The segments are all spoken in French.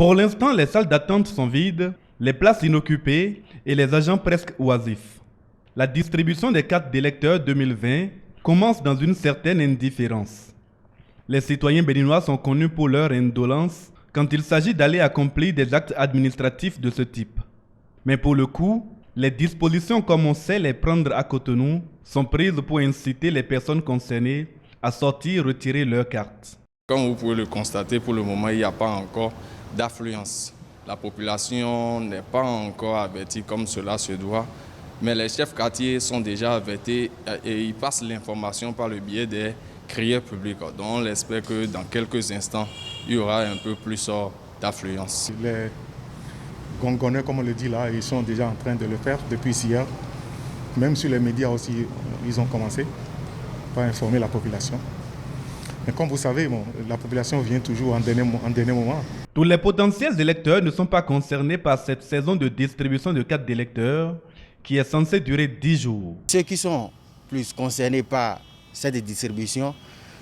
Pour l'instant, les salles d'attente sont vides, les places inoccupées et les agents presque oisifs. La distribution des cartes d'électeurs 2020 commence dans une certaine indifférence. Les citoyens béninois sont connus pour leur indolence quand il s'agit d'aller accomplir des actes administratifs de ce type. Mais pour le coup, les dispositions comme on sait les prendre à Cotonou sont prises pour inciter les personnes concernées à sortir retirer leurs cartes. Comme vous pouvez le constater, pour le moment, il n'y a pas encore d'affluence. La population n'est pas encore avertie comme cela se doit, mais les chefs quartiers sont déjà avertis et ils passent l'information par le biais des crieurs publics. Donc on espère que dans quelques instants, il y aura un peu plus d'affluence. Les gongonneurs, comme on le dit là, ils sont déjà en train de le faire depuis hier. Même sur les médias aussi, ils ont commencé par informer la population. Mais comme vous savez, la population vient toujours en dernier moment. Tous les potentiels électeurs ne sont pas concernés par cette saison de distribution de cartes d'électeurs qui est censée durer 10 jours. Ceux qui sont plus concernés par cette distribution,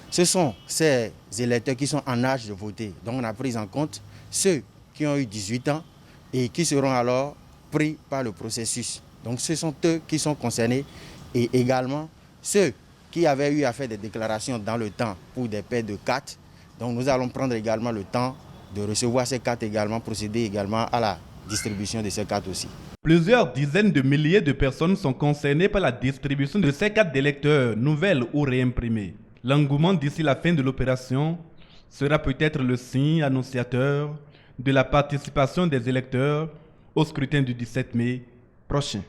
ce sont ces électeurs qui sont en âge de voter. Donc on a pris en compte ceux qui ont eu 18 ans et qui seront alors pris par le processus. Donc ce sont eux qui sont concernés et également ceux qui avaient eu à faire des déclarations dans le temps pour des paires de cartes. Donc nous allons prendre également le temps de recevoir ces cartes également, procéder également à la distribution de ces cartes aussi. Plusieurs dizaines de milliers de personnes sont concernées par la distribution de ces cartes d'électeurs, nouvelles ou réimprimées. L'engouement d'ici la fin de l'opération sera peut-être le signe annonciateur de la participation des électeurs au scrutin du 17 mai prochain.